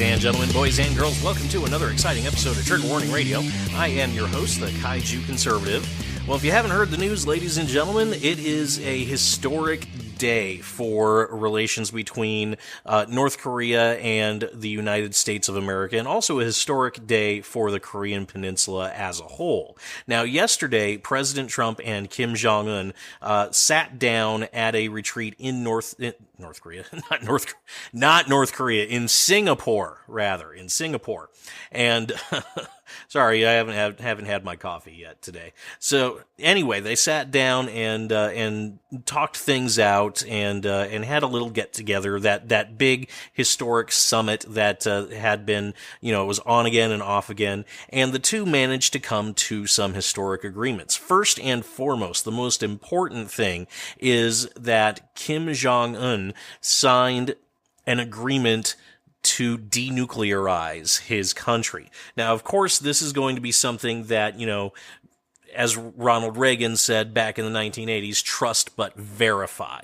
and gentlemen, boys and girls, welcome to another exciting episode of Trigger Warning Radio. I am your host, the Kaiju Conservative. Well, if you haven't heard the news, ladies and gentlemen, it is a historic day for relations between North Korea and the United States of America, and also a historic day for the Korean Peninsula as a whole. Now, yesterday, President Trump and Kim Jong-un sat down at a retreat in North Korea, not North Korea, in Singapore, and sorry, I haven't had my coffee yet today. So anyway, they sat down and talked things out and had a little get together. That big historic summit that had been, it was on again and off again, and the two managed to come to some historic agreements. First and foremost, the most important thing is that Kim Jong-un signed an agreement to denuclearize his country. Now, of course, this is going to be something that, as Ronald Reagan said back in the 1980s, trust but verify.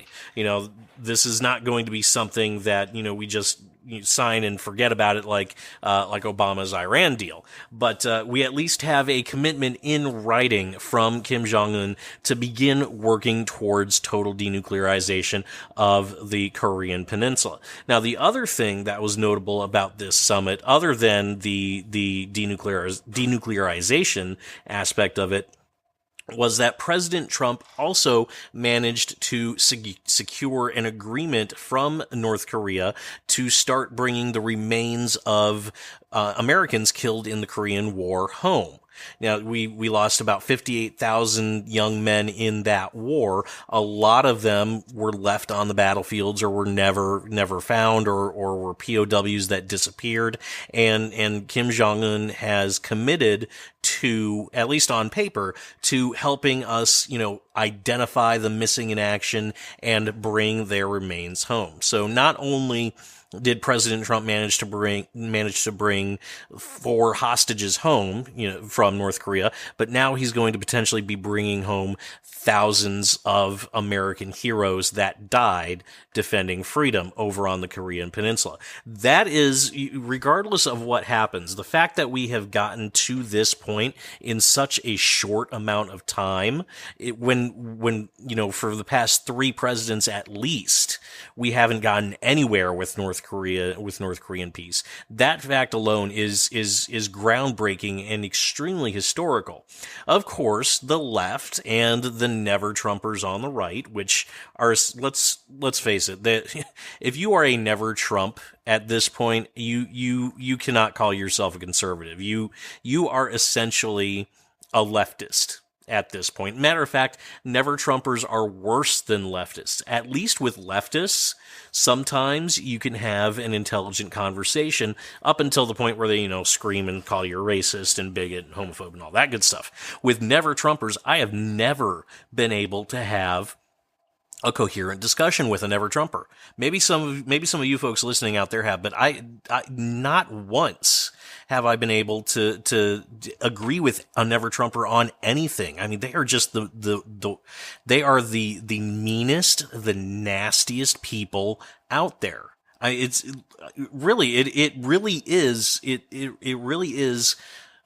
This is not going to be something that, we just sign and forget about it like Obama's Iran deal. But we at least have a commitment in writing from Kim Jong-un to begin working towards total denuclearization of the Korean Peninsula. Now, the other thing that was notable about this summit, other than the denuclearization aspect of it, was that President Trump also managed to secure an agreement from North Korea to start bringing the remains of Americans killed in the Korean War home. Now, we lost about 58,000 young men in that war. A lot of them were left on the battlefields or were never found or were POWs that disappeared. And Kim Jong-un has committed to, at least on paper, to helping us, identify the missing in action and bring their remains home. So not only did President Trump manage to bring 4 hostages home, from North Korea, but now he's going to potentially be bringing home thousands of American heroes that died defending freedom over on the Korean Peninsula. That is, regardless of what happens, the fact that we have gotten to this point in such a short amount of time, when for the past 3 presidents at least, we haven't gotten anywhere with North Korean peace. That fact alone is groundbreaking and extremely historical. Of course, the left and the never-Trumpers on the right, which are, let's face it, that if you are a never-Trump at this point, you cannot call yourself a conservative. You are essentially a leftist at this point. Matter of fact, never-Trumpers are worse than leftists. At least with leftists, sometimes you can have an intelligent conversation up until the point where they, scream and call you a racist and bigot and homophobe and all that good stuff. With never-Trumpers, I have never been able to have a coherent discussion with a never-Trumper. Maybe some of you folks listening out there have, but I not once have I been able to agree with a never-Trumper on anything. I mean, they are just they are the meanest, the nastiest people out there. It really is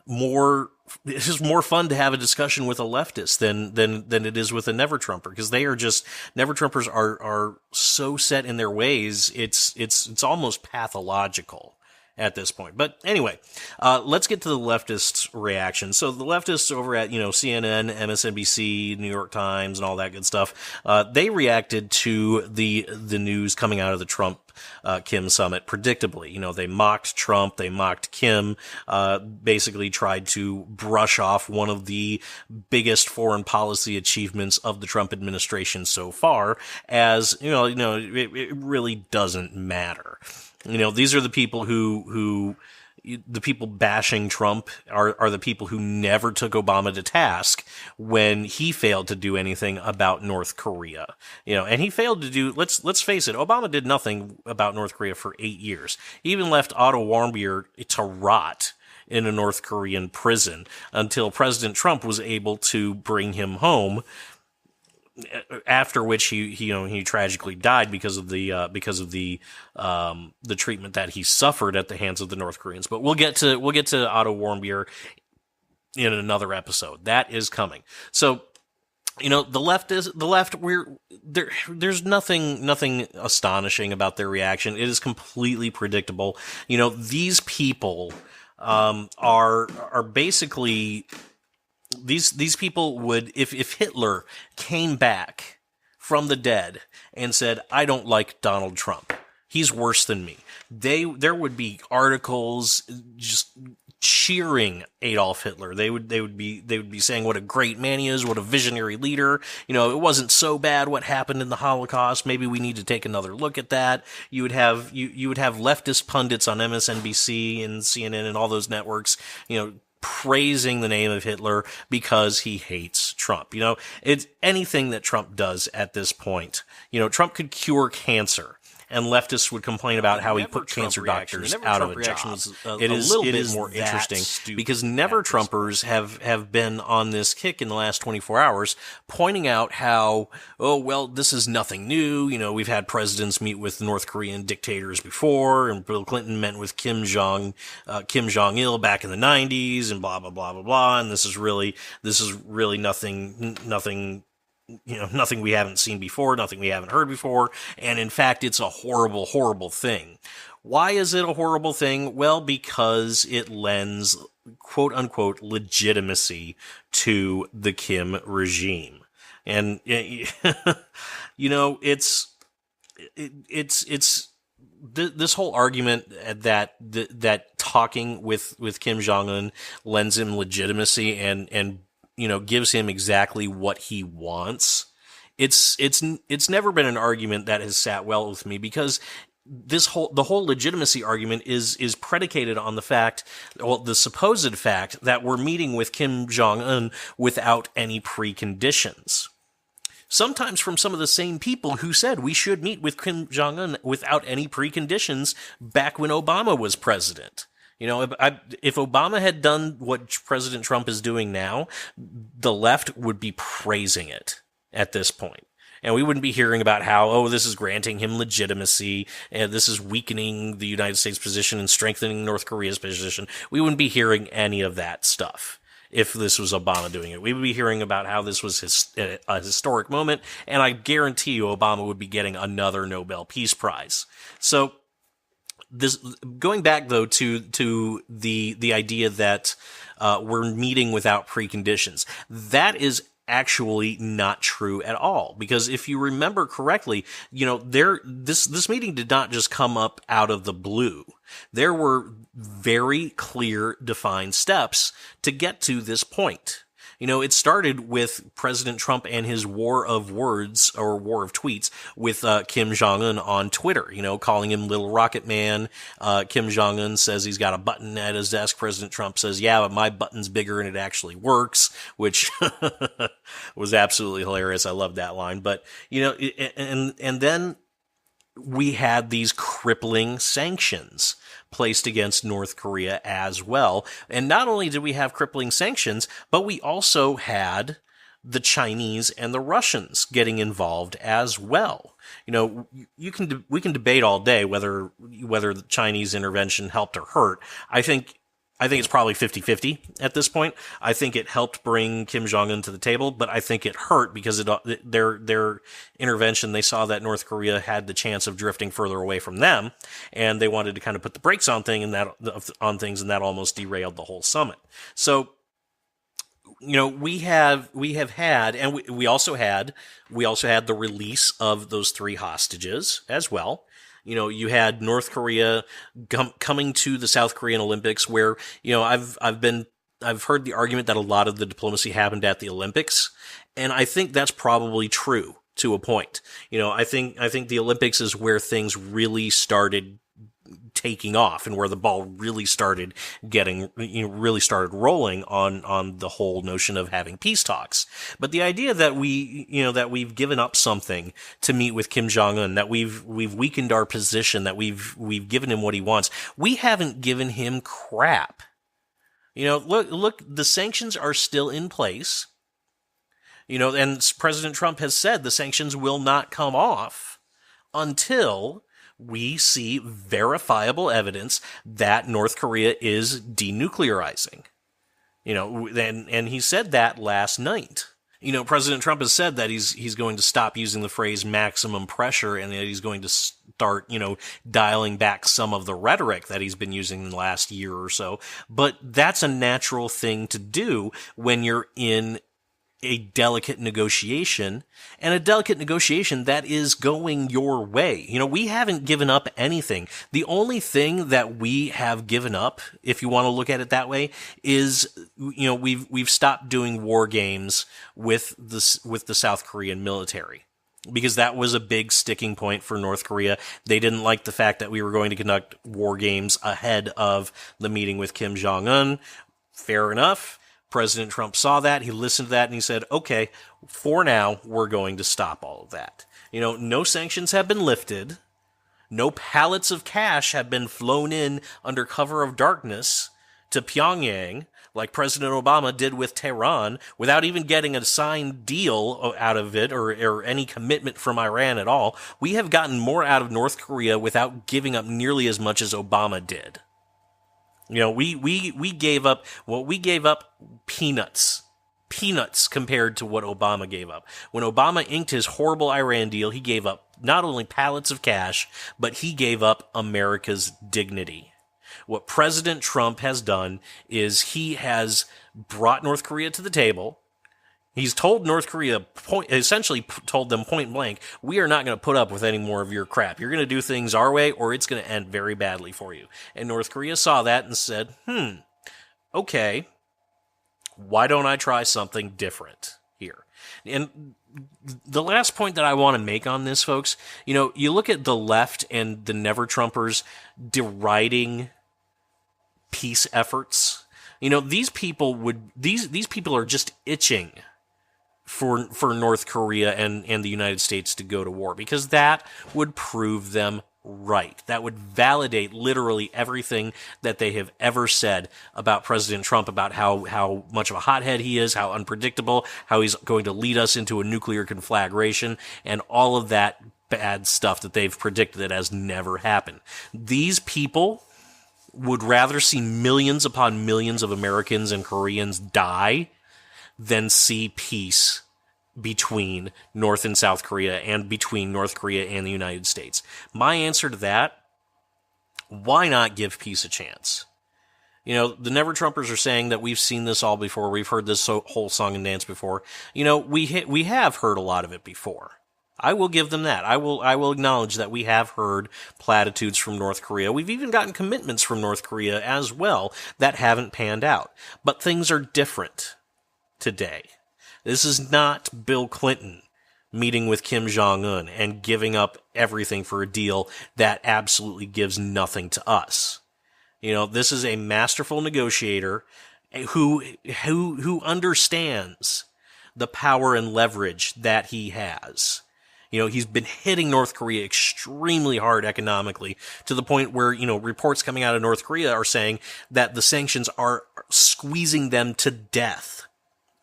more. It's just more fun to have a discussion with a leftist than it is with a never-Trumper, because they are just, never-Trumpers are so set in their ways, it's almost pathological at this point. But anyway, let's get to the leftists' reaction. So the leftists over at, CNN, MSNBC, New York Times, and all that good stuff, they reacted to the news coming out of the Trump Kim summit predictably. They mocked Trump, they mocked Kim, basically tried to brush off one of the biggest foreign policy achievements of the Trump administration so far as, it really doesn't matter. These are the people who the people bashing Trump are the people who never took Obama to task when he failed to do anything about North Korea. And he failed to do, let's face it, Obama did nothing about North Korea for 8 years. He even left Otto Warmbier to rot in a North Korean prison until President Trump was able to bring him home after which he tragically died because of the treatment that he suffered at the hands of the North Koreans. But we'll get to Otto Warmbier in another episode. That is coming. So, the left. There's nothing astonishing about their reaction. It is completely predictable. These people are basically these people would, if Hitler came back from the dead and said, "I don't like Donald Trump. He's worse than me." There would be articles just cheering Adolf Hitler. They would be saying what a great man he is, what a visionary leader. It wasn't so bad what happened in the Holocaust. Maybe we need to take another look at that. You would have leftist pundits on MSNBC and CNN and all those networks, praising the name of Hitler because he hates Trump. It's anything that Trump does at this point. Trump could cure cancer. And leftists would complain about how he put cancer doctors out of a job. It is more interesting because never-Trumpers have been on this kick in the last 24 hours, pointing out how, this is nothing new. We've had presidents meet with North Korean dictators before, and Bill Clinton met with Kim Jong-il back in the 90s, and blah, blah, blah, blah, blah. And this is really nothing nothing we haven't seen before, nothing we haven't heard before, and in fact, it's a horrible, horrible thing. Why is it a horrible thing? Well, because it lends, quote-unquote, legitimacy to the Kim regime. And, this whole argument that talking with Kim Jong-un lends him legitimacy and gives him exactly what he wants. It's never been an argument that has sat well with me because the whole legitimacy argument is predicated on the supposed fact that we're meeting with Kim Jong-un without any preconditions. Sometimes from some of the same people who said we should meet with Kim Jong-un without any preconditions back when Obama was president. If Obama had done what President Trump is doing now, the left would be praising it at this point. And we wouldn't be hearing about how, this is granting him legitimacy, and this is weakening the United States position and strengthening North Korea's position. We wouldn't be hearing any of that stuff if this was Obama doing it. We would be hearing about how this was a historic moment, and I guarantee you Obama would be getting another Nobel Peace Prize. So, this, going back though to the idea that we're meeting without preconditions, that is actually not true at all. Because if you remember correctly, this meeting did not just come up out of the blue. There were very clear, defined steps to get to this point. It started with President Trump and his war of words or war of tweets with Kim Jong-un on Twitter, calling him Little Rocket Man. Kim Jong-un says he's got a button at his desk. President Trump says, yeah, but my button's bigger and it actually works, which was absolutely hilarious. I love that line. But, and then we had these crippling sanctions placed against North Korea as well. And not only did we have crippling sanctions, but we also had the Chinese and the Russians getting involved as well. We can debate all day whether the Chinese intervention helped or hurt. I think it's probably 50-50 at this point. I think it helped bring Kim Jong-un to the table, but I think it hurt because their intervention, they saw that North Korea had the chance of drifting further away from them, and they wanted to kind of put the brakes on things, and that almost derailed the whole summit. So, we have had, and we also had the release of those 3 hostages as well. You had North Korea coming to the South Korean Olympics where, I've heard the argument that a lot of the diplomacy happened at the Olympics. And I think that's probably true to a point. I think the Olympics is where things really started taking off and where the ball really started rolling on the whole notion of having peace talks. But the idea that we've given up something to meet with Kim Jong-un, that we've weakened our position, that we've given him what he wants, we haven't given him crap. Look, the sanctions are still in place. And President Trump has said the sanctions will not come off until we see verifiable evidence that North Korea is denuclearizing. And he said that last night. President Trump has said that he's going to stop using the phrase maximum pressure and that he's going to start, dialing back some of the rhetoric that he's been using in the last year or so. But that's a natural thing to do when you're in a delicate negotiation, and a delicate negotiation that is going your way. We haven't given up anything. The only thing that we have given up, if you want to look at it that way, is, we've stopped doing war games with the South Korean military. Because that was a big sticking point for North Korea. They didn't like the fact that we were going to conduct war games ahead of the meeting with Kim Jong-un. Fair enough. President Trump saw that, he listened to that, and he said, okay, for now, we're going to stop all of that. No sanctions have been lifted. No pallets of cash have been flown in under cover of darkness to Pyongyang, like President Obama did with Tehran, without even getting a signed deal out of it or any commitment from Iran at all. We have gotten more out of North Korea without giving up nearly as much as Obama did. We gave up peanuts compared to what Obama gave up. When Obama inked his horrible Iran deal, he gave up not only pallets of cash, but he gave up America's dignity. What President Trump has done is he has brought North Korea to the table. He's told North Korea, essentially told them point blank, we are not going to put up with any more of your crap. You're going to do things our way or it's going to end very badly for you. And North Korea saw that and said, okay, why don't I try something different here? And the last point that I want to make on this, folks, you look at the left and the Never Trumpers deriding peace efforts. These people are just itching for North Korea and the United States to go to war, because that would prove them right. That would validate literally everything that they have ever said about President Trump, about how much of a hothead he is, how unpredictable, how he's going to lead us into a nuclear conflagration, and all of that bad stuff that they've predicted that has never happened. These people would rather see millions upon millions of Americans and Koreans die than see peace between North and South Korea and between North Korea and the United States. My answer to that, why not give peace a chance? The Never Trumpers are saying that we've seen this all before. We've heard this whole song and dance before. We have heard a lot of it before. I will give them that. I will acknowledge that we have heard platitudes from North Korea. We've even gotten commitments from North Korea as well that haven't panned out. But things are different today. This is not Bill Clinton meeting with Kim Jong-un and giving up everything for a deal that absolutely gives nothing to us. This is a masterful negotiator who understands the power and leverage that he has. He's been hitting North Korea extremely hard economically, to the point where, reports coming out of North Korea are saying that the sanctions are squeezing them to death.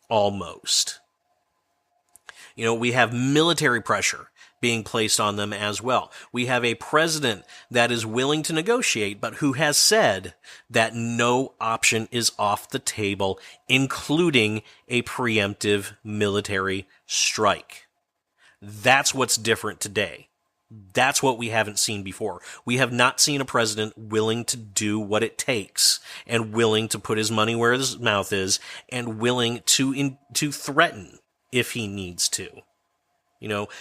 Almost. We have military pressure being placed on them as well. We have a president that is willing to negotiate, but who has said that no option is off the table, including a preemptive military strike. That's what's different today. That's what we haven't seen before. We have not seen a president willing to do what it takes, and willing to put his money where his mouth is, and willing to threaten if he needs to.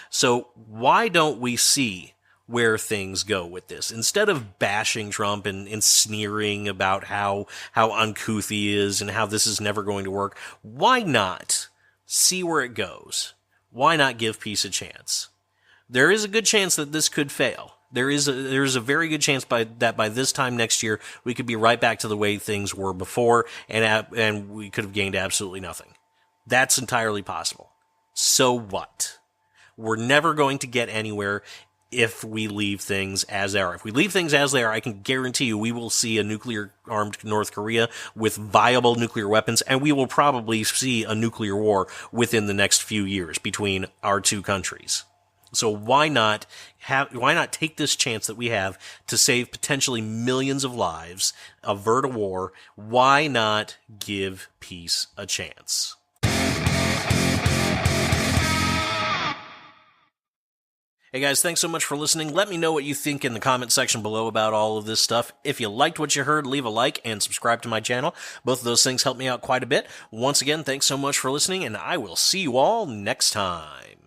So why don't we see where things go with this? Instead of bashing Trump and sneering about how uncouth he is and how this is never going to work, why not see where it goes? Why not give peace a chance? There is a good chance that this could fail. There is a very good chance that by this time next year we could be right back to the way things were before, and we could have gained absolutely nothing. That's entirely possible. So what? We're never going to get anywhere if we leave things as they are. If we leave things as they are, I can guarantee you we will see a nuclear-armed North Korea with viable nuclear weapons, and we will probably see a nuclear war within the next few years between our two countries. So why not take this chance that we have to save potentially millions of lives, avert a war? Why not give peace a chance? Hey guys, thanks so much for listening. Let me know what you think in the comment section below about all of this stuff. If you liked what you heard, leave a like and subscribe to my channel. Both of those things help me out quite a bit. Once again, thanks so much for listening, and I will see you all next time.